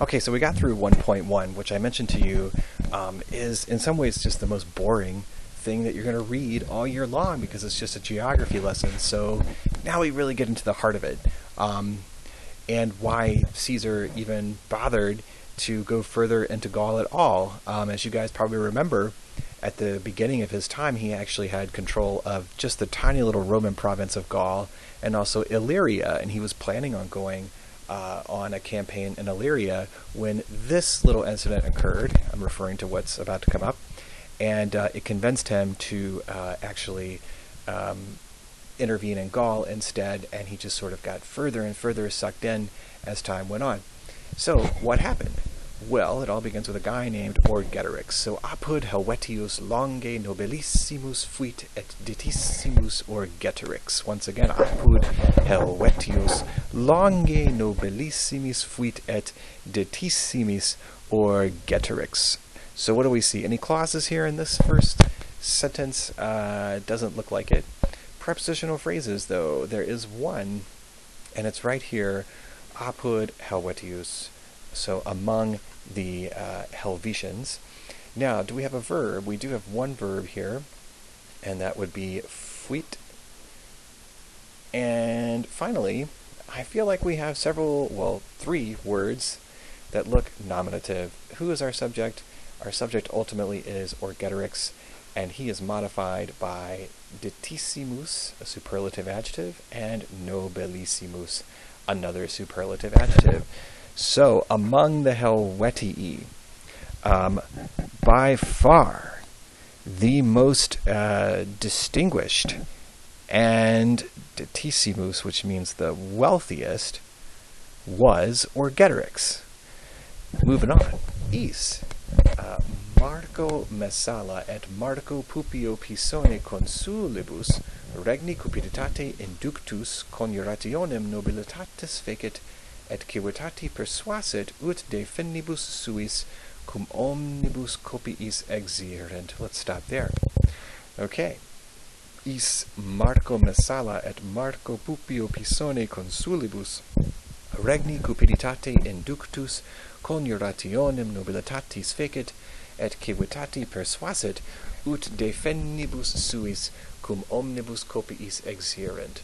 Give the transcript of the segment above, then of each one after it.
Okay, so we got through 1.1, which I mentioned to you is in some ways just the most boring thing that you're going to read all year long because it's just a geography lesson. So now we really get into the heart of it, and why Caesar even bothered to go further into Gaul at all. As you guys probably remember, at the beginning of his time, he actually had control of just the tiny little Roman province of Gaul and also Illyria, and he was planning on going on a campaign in Illyria when this little incident occurred. I'm referring to what's about to come up. And it convinced him to actually intervene in Gaul instead, and he just sort of got further and further sucked in as time went on. So what happened? Well, it all begins with a guy named Orgetorix. So apud Helvetius longe nobilissimus fuit et ditissimus Orgetorix. Once again, apud Helvetius longe nobilissimis fuit et ditissimis Orgetorix. So what do we see? Any clauses here in this first sentence? Doesn't look like it. Prepositional phrases, though. There is one, and it's right here, apud Helvetius. So among the Helvetians. Now, do we have a verb? We do have one verb here, and that would be fuit. And finally, I feel like we have three words that look nominative. Who is our subject? Our subject ultimately is Orgetorix, and he is modified by ditissimus, a superlative adjective, and nobilissimus, another superlative adjective. So, among the Helvetii, by far the most distinguished and ditissimus, which means the wealthiest, was Orgetorix. Moving on. Is. Marco Messala et Marco Pupio Pisone consulibus regni cupiditate inductus coniurationem nobilitatis fecit et civitati persuasit ut de finibus suis cum omnibus copiis exierent. Let's stop there. Okay. Is Marco Messala et Marco Pupio Pisone consulibus regni cupiditate inductus coniurationem nobilitatis fecit et civitati persuasit ut de finibus suis cum omnibus copiis exierent.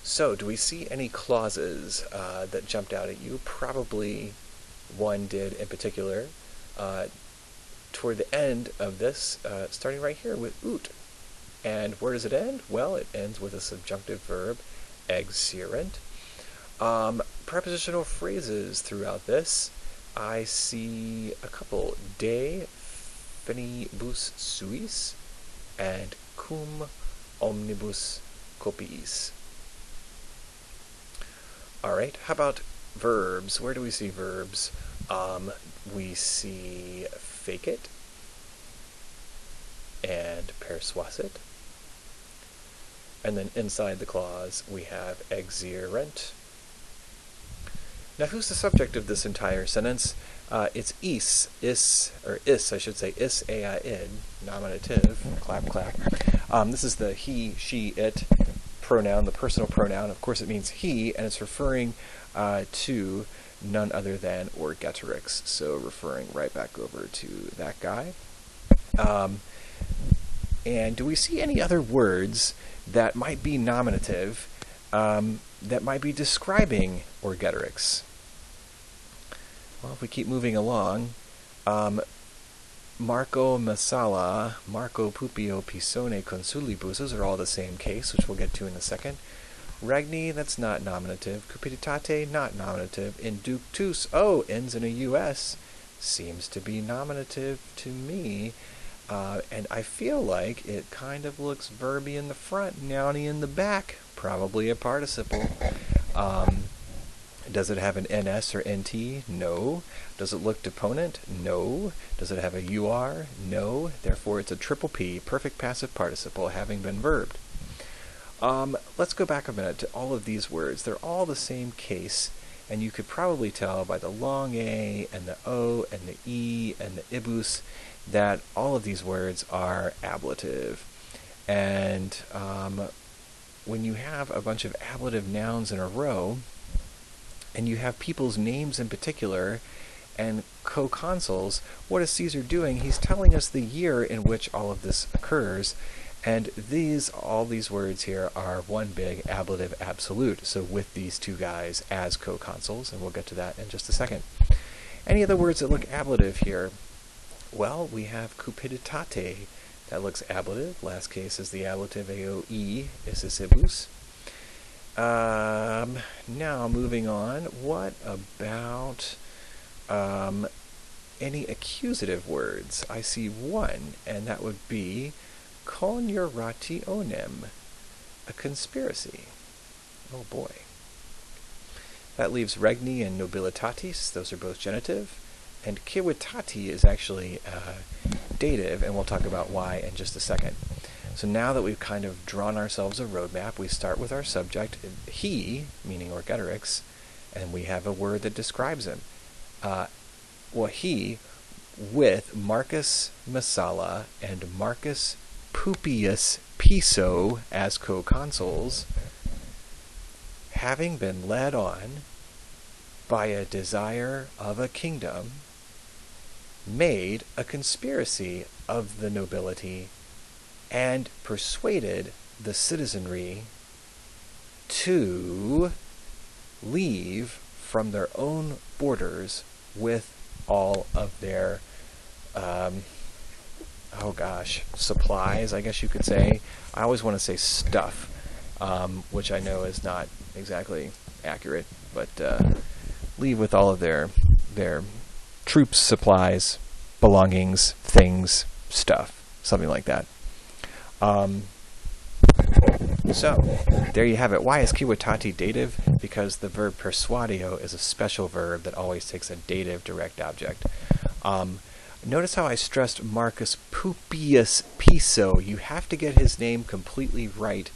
So, do we see any clauses that jumped out at you? Probably one did in particular. Toward the end of this, starting right here with ut. And where does it end? Well, it ends with a subjunctive verb, exierent. Prepositional phrases throughout this. I see a couple. De finibus suis and cum omnibus copiis. All right, how about verbs? Where do we see verbs? We see fecit and persuasit. And then inside the clause, we have exierent. Now, who's the subject of this entire sentence? It's is, I should say, is, id, nominative, clap, clap. This is the he, she, it pronoun, the personal pronoun. Of course, it means he, and it's referring to none other than Orgetorix. So referring right back over to that guy. And do we see any other words that might be nominative, that might be describing Orgetorix? Well, if we keep moving along, Marco Messala, Marco Pupio Pisone consulibus, those are all the same case, which we'll get to in a second. Regni, that's not nominative. Cupiditate, not nominative. Inductus, ends in a US, seems to be nominative to me. And I feel like it kind of looks verby in the front, nouny in the back. Probably a participle. Does it have an NS or NT? No. Does it look deponent? No. Does it have a UR? No. Therefore, it's a triple P, perfect passive participle, having been verbed. Let's go back a minute to all of these words. They're all the same case, and you could probably tell by the long A and the O and the E and the ibus that all of these words are ablative. And when you have a bunch of ablative nouns in a row, and you have people's names in particular, and co-consuls. What is Caesar doing? He's telling us the year in which all of this occurs, and all these words here are one big ablative absolute. So with these two guys as co-consuls, and we'll get to that in just a second. Any other words that look ablative here? Well, we have cupiditate. That looks ablative. Last case is the ablative AOE, isisibus. Now, moving on, what about any accusative words? I see one, and that would be conjurationem, a conspiracy. Oh boy. That leaves regni and nobilitatis. Those are both genitive. And civitati is actually dative, and we'll talk about why in just a second. So now that we've kind of drawn ourselves a roadmap, we start with our subject, he, meaning Orgetorix, and we have a word that describes him. He, with Marcus Messala and Marcus Pupius Piso as co-consuls, having been led on by a desire of a kingdom, made a conspiracy of the nobility and persuaded the citizenry to leave from their own borders with all of their supplies, I guess you could say. I always want to say stuff, which I know is not exactly accurate, but leave with all of their troops, supplies, belongings, things, stuff, something like that. So, there you have it. Why is civitati dative? Because the verb persuadio is a special verb that always takes a dative direct object. Notice how I stressed Marcus Pupius Piso. You have to get his name completely right.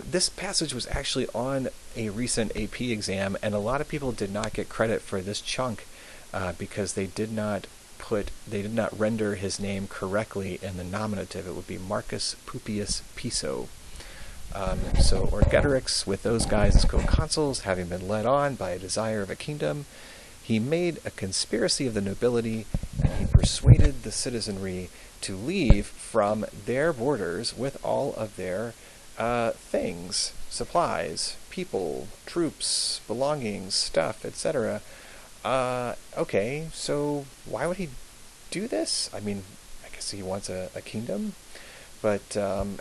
This passage was actually on a recent AP exam, and a lot of people did not get credit for this chunk because they did not render his name correctly in the nominative. It would be Marcus Pupius Piso. So Orgetorix, with those guys as co-consuls, having been led on by a desire of a kingdom, he made a conspiracy of the nobility, and he persuaded the citizenry to leave from their borders with all of their things, supplies, people, troops, belongings, stuff, etc. Okay, so why would he do this? I mean, I guess he wants a kingdom, but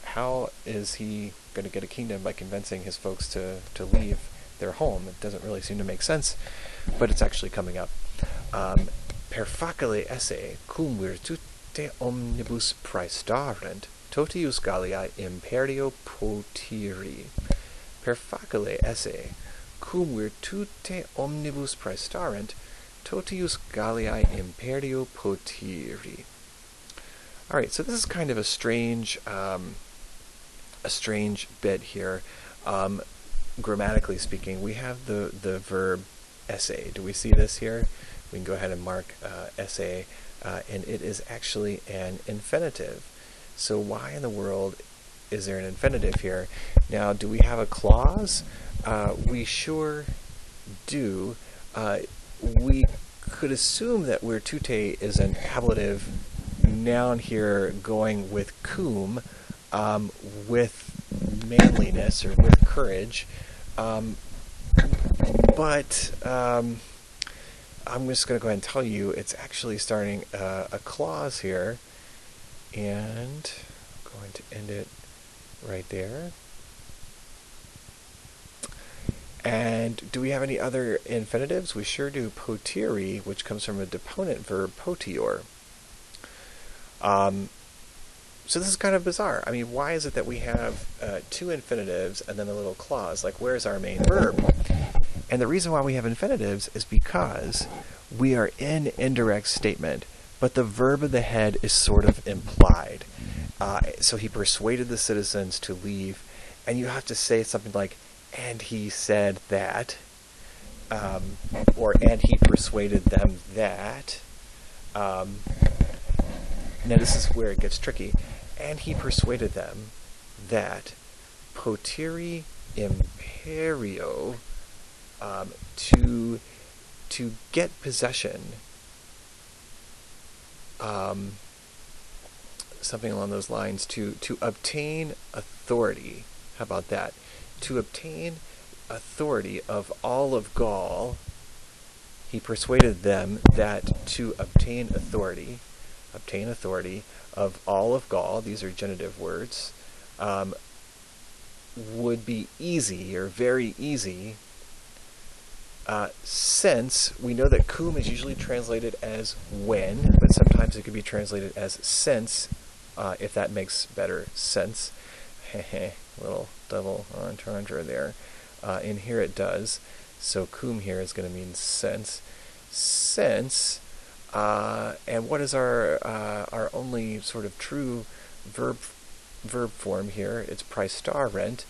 how is he going to get a kingdom by convincing his folks to leave their home? It doesn't really seem to make sense, but it's actually coming up. Per facile esse cum virtute omnibus praestaurent totius Galliae imperio potiri. Per facile esse cum virtute omnibus praestaurent totius Galliae imperio potiri. All right, so this is kind of a strange bit here. Grammatically speaking, we have the verb esse. Do we see this here? We can go ahead and mark esse, and it is actually an infinitive. So why in the world is there an infinitive here? Now, do we have a clause? We sure do. We could assume that virtute is an ablative noun here going with cum, with manliness or with courage. But I'm just going to go ahead and tell you it's actually starting a clause here, and I'm going to end it right there. And do we have any other infinitives? We sure do. Potiri, which comes from a deponent verb, potior. So this is kind of bizarre. I mean, why is it that we have two infinitives and then a little clause? Like, where's our main verb? And the reason why we have infinitives is because we are in indirect statement, but the verb of the head is sort of implied. So he persuaded the citizens to leave, and you have to say something like, and he said that, or and he persuaded them that. Now this is where it gets tricky. And he persuaded them that potiri imperio to get possession, something along those lines, to obtain authority. How about that? To obtain authority of all of Gaul, he persuaded them that to obtain authority of all of Gaul, these are genitive words, would be easy, or very easy, since we know that cum is usually translated as when, but sometimes it could be translated as since, if that makes better sense. Little double entendre there. In here it does. So cum here is going to mean since. Since, and what is our only sort of true verb form here? It's praestarent.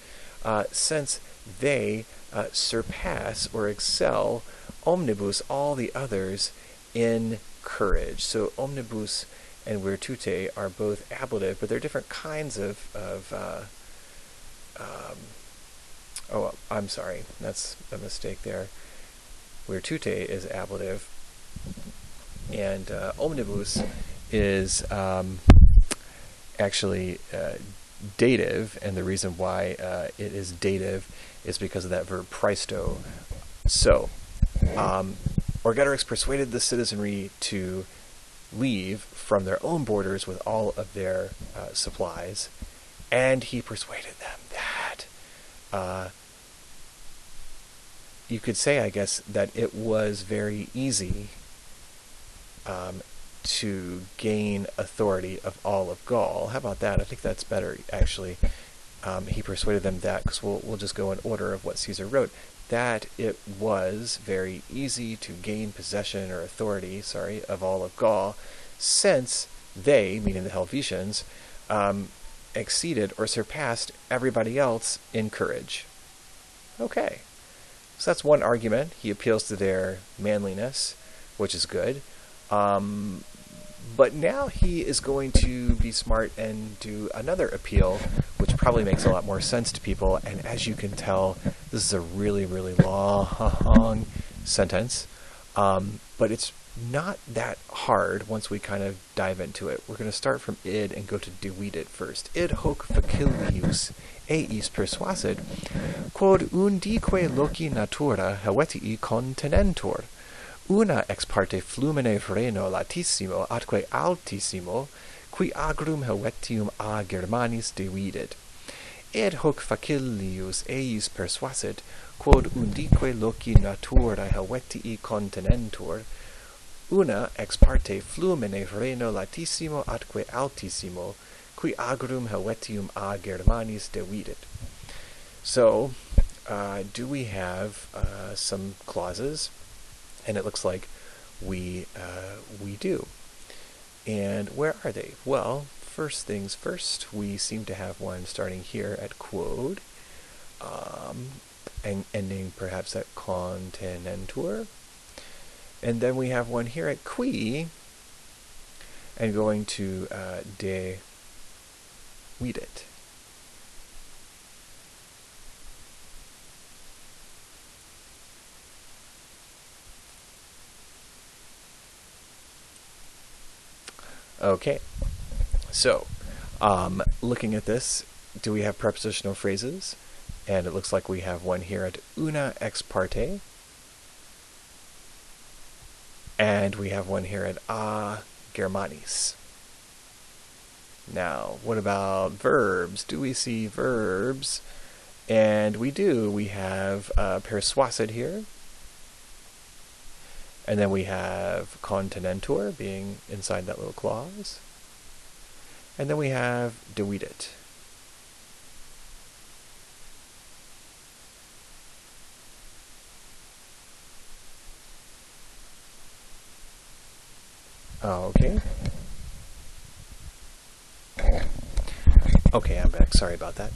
Since they surpass or excel omnibus, all the others, in courage. So omnibus and virtute are both ablative, but they're different kinds of oh, I'm sorry, that's a mistake there. Virtute is ablative, and omnibus is actually dative, and the reason why it is dative is because of that verb praesto. So, Orgetorix persuaded the citizenry to leave from their own borders with all of their supplies, and he persuaded them that you could say, I guess, that it was very easy to gain authority of all of Gaul. How about that? I think that's better, actually. He persuaded them that, because we'll just go in order of what Caesar wrote, that it was very easy to gain possession or authority, of all of Gaul, since they, meaning the Helvetians, exceeded or surpassed everybody else in courage. Okay. So that's one argument. He appeals to their manliness, which is good. But now he is going to be smart and do another appeal, which probably makes a lot more sense to people. And as you can tell, this is a really, really long sentence. But it's not that hard once we kind of dive into it. We're going to start from id and go to devidet first. Id hoc facilius eis persuasit, quod undique loci natura helvetii continentur, una ex parte flumine freno latissimo atque altissimo, qui agrum helvetium a Germanis devidet. Id hoc facilius eis persuasit, quod undique loci natura helvetii continentur, una ex parte flumine freno latissimo atque altissimo, qui agrum helvetium a Germanis devidet. So, do we have some clauses? And it looks like we do. And where are they? Well, first things first, we seem to have one starting here at quod, and ending perhaps at continentur. And then we have one here at qui, and going to devidet. Okay, so looking at this, do we have prepositional phrases? And it looks like we have one here at una ex parte, and we have one here at a Germanis. Now, what about verbs? Do we see verbs? And we do. We have persuasit here. And then we have continentur being inside that little clause. And then we have devidet. Okay. Okay, I'm back. Sorry about that.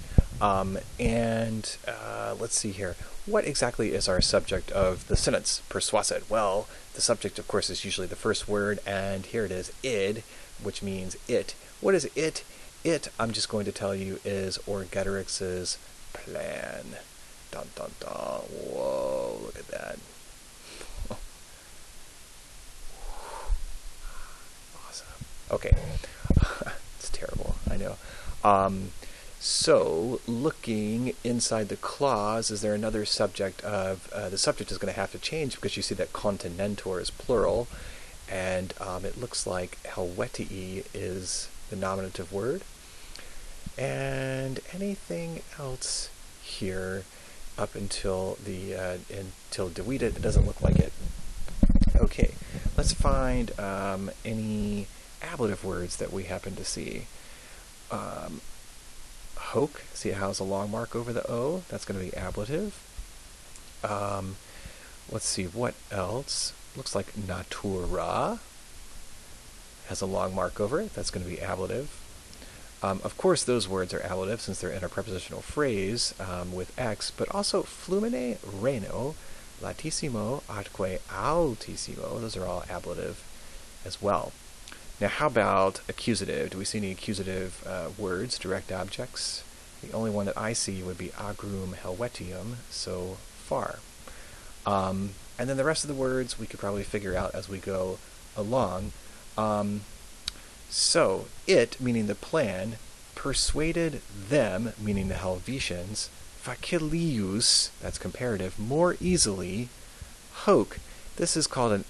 Let's see here. What exactly is our subject of the sentence, persuasit? Well, the subject, of course, is usually the first word, and here it is, id, which means it. What is it? It, I'm just going to tell you, is Orgetorix's plan. Dun dun dun. Whoa, look at that. Awesome. Okay. It's terrible, I know. So, looking inside the clause, is there another subject of, the subject is going to have to change because you see that continentor is plural, and it looks like Helvetii is the nominative word. And anything else here up until until Dewita, it doesn't look like it. Okay, let's find any ablative words that we happen to see. Hoke, see it has a long mark over the O. That's going to be ablative. Let's see, what else? Looks like natura has a long mark over it. That's going to be ablative. Of course, those words are ablative since they're in a prepositional phrase with X, but also flumine, reno, latissimo, atque altissimo. Those are all ablative as well. Now, how about accusative? Do we see any accusative words, direct objects? The only one that I see would be agrum helvetium so far. And then the rest of the words we could probably figure out as we go along. So, it, meaning the plan, persuaded them, meaning the Helvetians, facilius, that's comparative, more easily, hoc. This is called an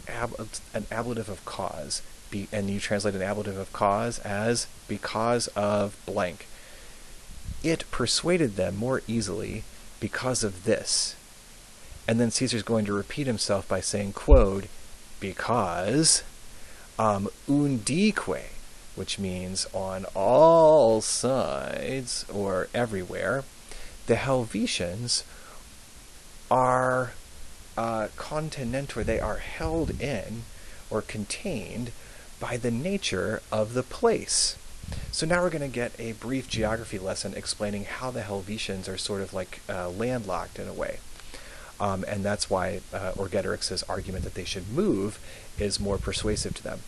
ablative of cause. And you translate an ablative of cause as because of blank. It persuaded them more easily because of this. And then Caesar's going to repeat himself by saying, quod, because, undique, which means on all sides or everywhere, the Helvetians are continentor, they are held in or contained by the nature of the place. So now we're going to get a brief geography lesson explaining how the Helvetians are sort of like landlocked in a way. And that's why Orgetorix's argument that they should move is more persuasive to them.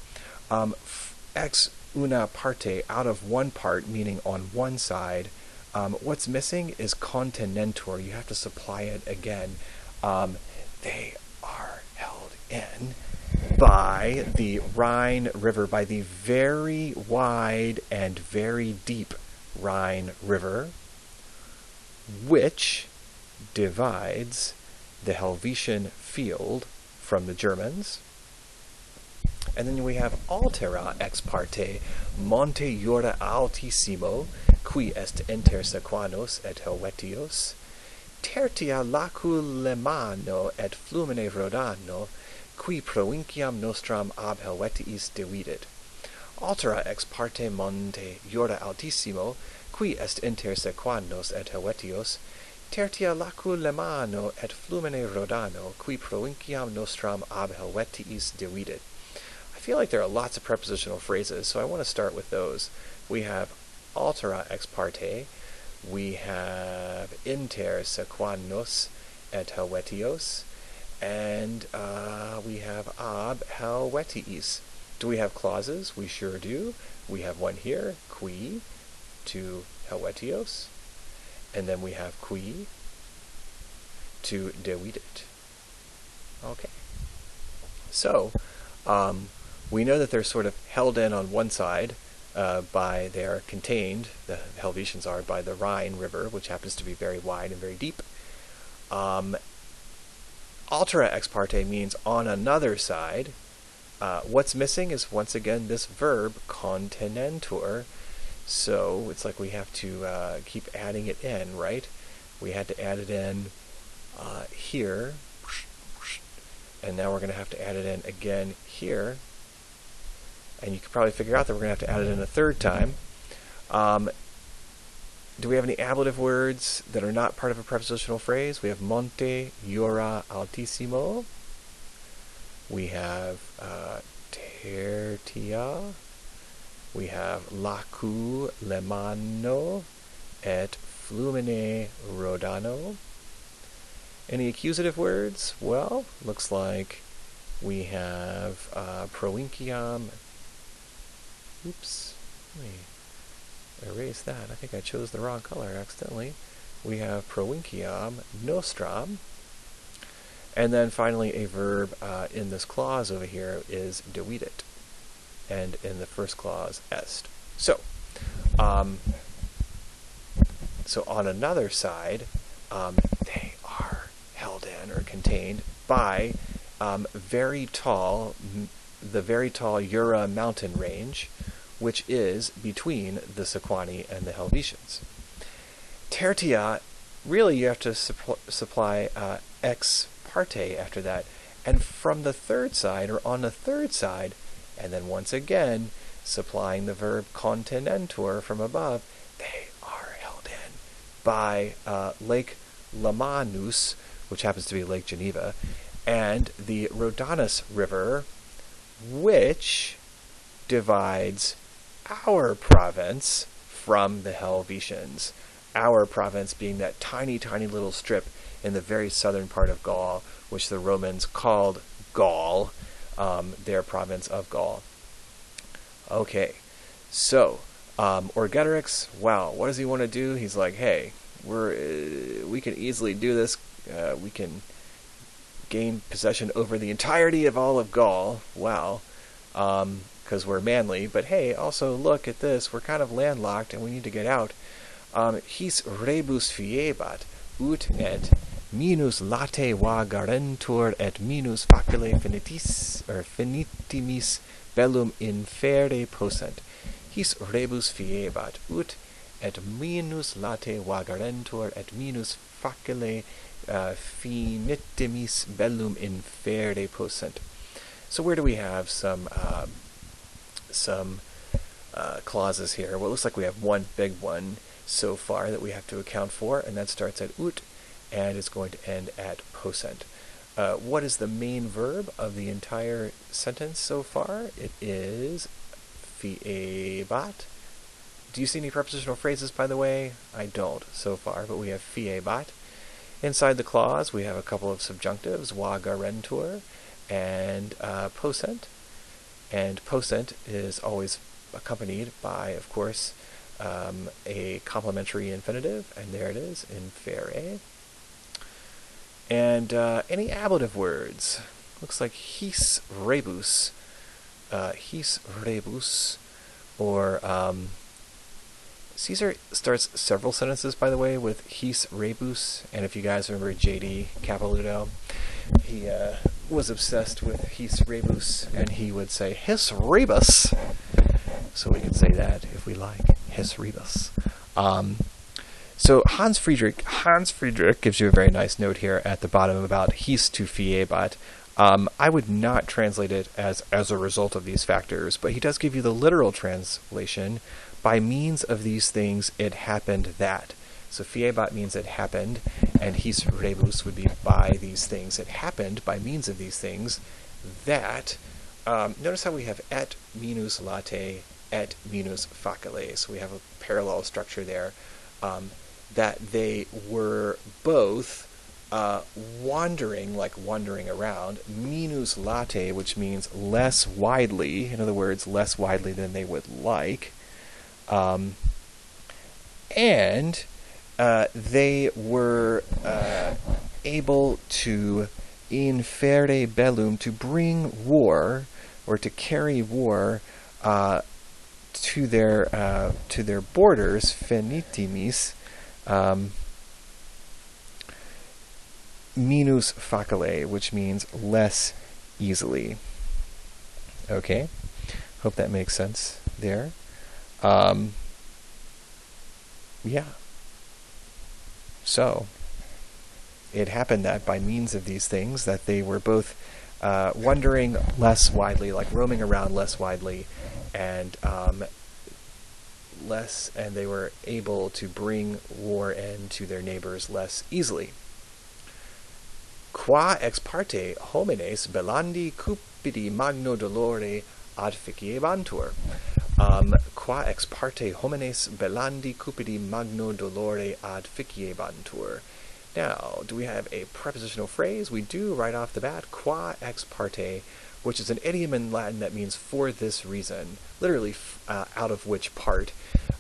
Ex una parte, out of one part, meaning on one side. What's missing is continentor. You have to supply it again. They are held in by the Rhine River, by the very wide and very deep Rhine River, which divides the Helvetian field from the Germans. And then we have altera ex parte monte Iora altissimo, qui est inter Sequanos et Helvetios, tertia lacu Lemano et flumine Rodano, qui provinciam nostram ab Helvetiis dividit. Altera ex parte monte Iora altissimo, qui est inter Sequanos et Helvetios, tertia lacu Lemano et flumine Rodano, qui provinciam nostram ab Helvetiis dividit. I feel like there are lots of prepositional phrases, so I want to start with those. We have altera ex parte, we have inter Sequanos et Helvetios, and we have ab Helvetiis. Do we have clauses? We sure do. We have one here, qui, to Helvetios, and then we have qui to dividit. Okay. So, we know that they're sort of held in on one side they are contained, the Helvetians are, by the Rhine River, which happens to be very wide and very deep. Altera ex parte means on another side. What's missing is, once again, this verb, continentor. So it's like we have to keep adding it in, right? We had to add it in here, and now we're going to have to add it in again here. And you can probably figure out that we're going to have to add it in a third time. Do we have any ablative words that are not part of a prepositional phrase? We have monte Iora altissimo. We have tertia. We have lacu Lemano et flumine Rodano. Any accusative words? Well, looks like we have provinciam. Oops, let me erase that. I think I chose the wrong color accidentally. we have provinciam nostram. And then finally a verb in this clause over here is devidit. And in the first clause, est. So on another side, they are held in or contained by the very tall Jura mountain range, which is between the Sequani and the Helvetians. Tertia, really you have to supply ex parte after that, and from the third side, or on the third side, and then once again supplying the verb continentur from above, they are held in by Lake Lamanus, which happens to be Lake Geneva, and the Rodanus River, which divides our province from the Helvetians. Our province being that tiny, tiny little strip in the very southern part of Gaul, which the Romans called Gaul, their province of Gaul. Okay, so Orgetorix, wow, what does he want to do? He's like, hey, we can easily do this. We can gain possession over the entirety of all of Gaul. Wow, because we're manly. But hey, also look at this. We're kind of landlocked, and we need to get out. His rebus fiebat, ut et minus late vagarentur et minus facile finitimis bellum infere possent. His rebus fiebat, ut et minus late vagarentur et minus facile finitimis bellum infere possent. So where do we have some clauses here? Well, it looks like we have one big one so far that we have to account for, and that starts at ut and is going to end at possent. What is the main verb of the entire sentence so far? It is fiebat. Do you see any prepositional phrases, by the way? I don't so far, but we have fiebat. Inside the clause, we have a couple of subjunctives, vagarentur and possent. And possent is always accompanied by, of course, a complementary infinitive, and there it is, infere. And any ablative words? Looks like his rebus, or Caesar starts several sentences, by the way, with his rebus, and if you guys remember J.D. Capilouto, he was obsessed with his rebus, and he would say his rebus. So we can say that if we like, his rebus. So Hans Friedrich gives you a very nice note here at the bottom about his to fiebat. I would not translate it as a result of these factors, but he does give you the literal translation. By means of these things, it happened that. So fiebat means it happened, and his rebus would be by these things. It happened by means of these things that. Notice how we have et minus late, et minus facile. So we have a parallel structure there. That they were both wandering, like wandering around, minus late, which means less widely, in other words, less widely than they would like, and they were able to infere bellum, to bring war, or to carry war to their borders, finitimis, minus facile, which means less easily. Okay, hope that makes sense there. Yeah. So it happened that by means of these things that they were both wandering less widely, like roaming around less widely, and they were able to bring war in to their neighbors less easily. Qua ex parte homines bellandi cupidi magno dolore ad ficiebantur. Qua ex parte homines bellandi cupidi magno dolore ad ficiebantur. Now, do we have a prepositional phrase? We do right off the bat, qua ex parte, which is an idiom in Latin that means for this reason, literally out of which part,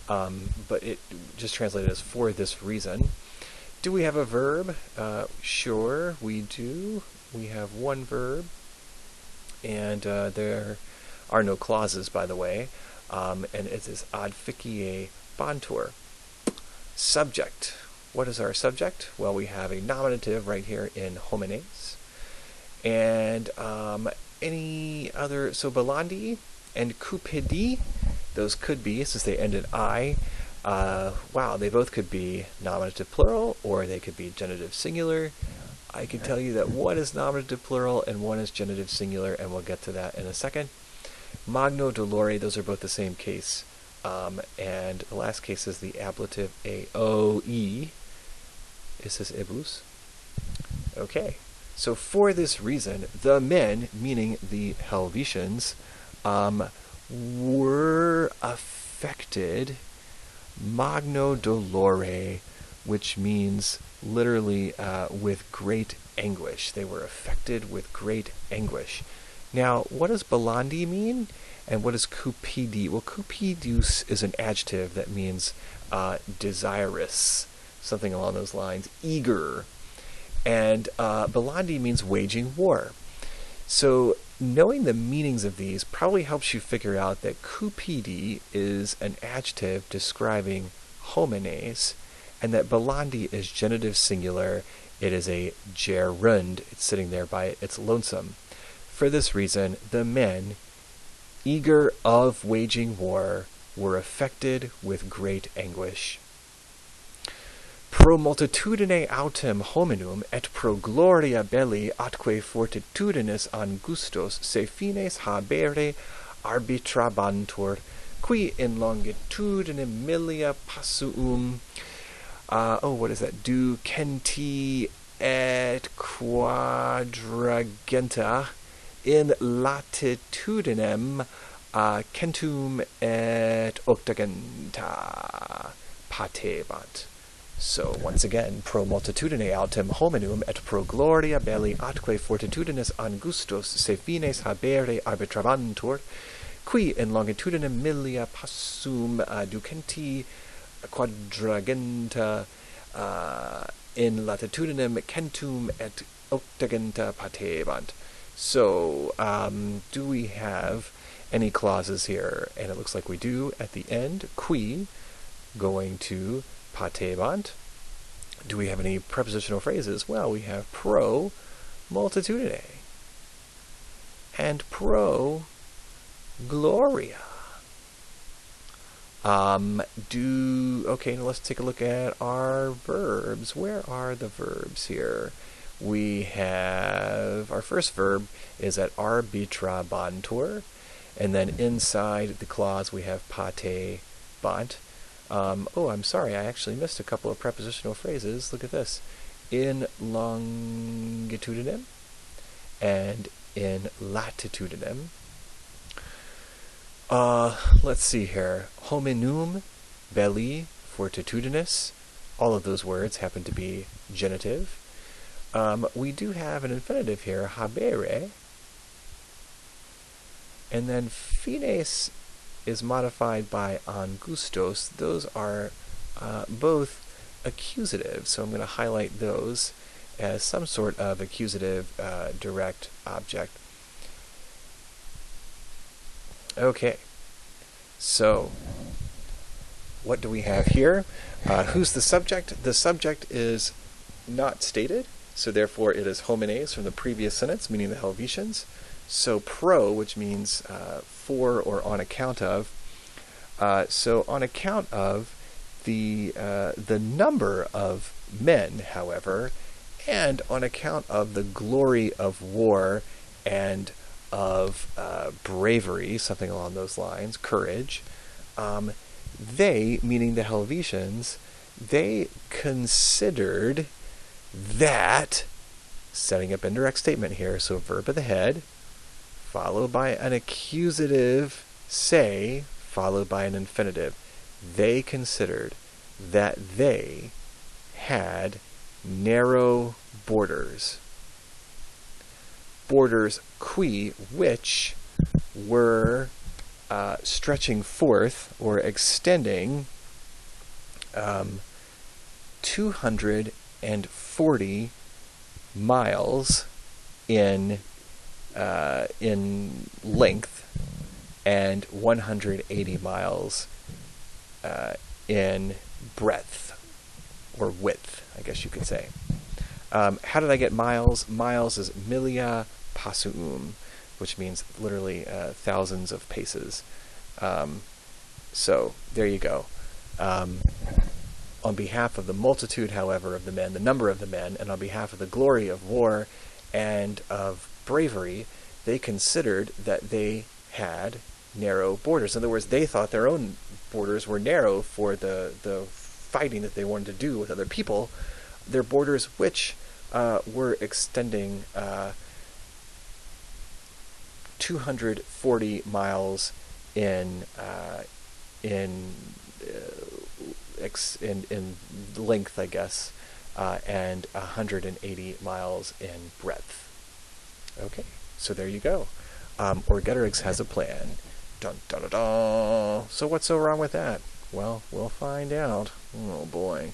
but it just translated as for this reason. Do we have a verb? Sure, we do. We have one verb, and there are no clauses, by the way, and it is adficie bantur. Subject. What is our subject? Well, we have a nominative right here in homines, and any other, so Belandi and Cupidi, those could be, since they end in I, wow, they both could be nominative plural, or they could be genitive singular. I can tell you that one is nominative plural and one is genitive singular, and we'll get to that in a second. Magno dolore, those are both the same case. And the last case is the ablative aoe. Is this ebus? Okay. So for this reason, the men, meaning the Helvetians, were affected magno dolore, which means literally with great anguish. They were affected with great anguish. Now, what does Belandi mean? And what is cupidi? Well, cupidus is an adjective that means desirous, something along those lines, eager. And Belandi means waging war. So knowing the meanings of these probably helps you figure out that cupidi is an adjective describing homines, and that Belandi is genitive singular. It is a gerund. It's sitting there by its lonesome. For this reason, the men, eager of waging war, were affected with great anguish. Pro multitudine autem hominum et pro gloria belli atque fortitudinis angustos se fines habere arbitrabantur, qui in longitudine millia passuum, what is that? Ducenti et quadragenta in latitudinem centum et octagenta patebant. So once again, pro multitudine autem hominum et pro gloria belli atque fortitudinis angustos se fines habere arbitrabantur, qui in longitudinem millia passum ducenti quadragenta in latitudinem centum et octagenta patebant. So, do we have any clauses here? And it looks like we do at the end. Qui, going to patebant. Do we have any prepositional phrases? Well, we have pro multitudine and pro gloria. Okay, now let's take a look at our verbs. Where are the verbs here? We have, our first verb is at arbitrabantur, and then inside the clause we have patebant. I'm sorry, I actually missed a couple of prepositional phrases. Look at this. In longitudinem and in latitudinem. Let's see here. Hominum, belli, fortitudinis. All of those words happen to be genitive. We do have an infinitive here, habere. And then fines is modified by angustos. Those are both accusative, so I'm going to highlight those as some sort of accusative direct object. Okay, so what do we have here? Who's the subject? The subject is not stated, so therefore it is homines from the previous sentence, meaning the Helvetians. So pro, which means for or on account of. So on account of the number of men, however, and on account of the glory of war and of bravery, something along those lines, courage, they, meaning the Helvetians, they considered that, setting up indirect statement here, so verb of the head, followed by an accusative say, followed by an infinitive. They considered that they had narrow borders. Borders qui, which were stretching forth or extending 250 140 miles in length and 180 miles in breadth, or width, I guess you could say. How did I get miles? Miles is milia passuum, which means literally thousands of paces. So there you go. On behalf of the multitude, however, of the men, the number of the men, and on behalf of the glory of war and of bravery, they considered that they had narrow borders. In other words, they thought their own borders were narrow for the fighting that they wanted to do with other people. Their borders, which were extending 240 miles in length, I guess, and 180 miles in breadth. Okay, so there you go. Orgetorix has a plan. Dun dun dun dun. So what's so wrong with that? Well, we'll find out. Oh boy.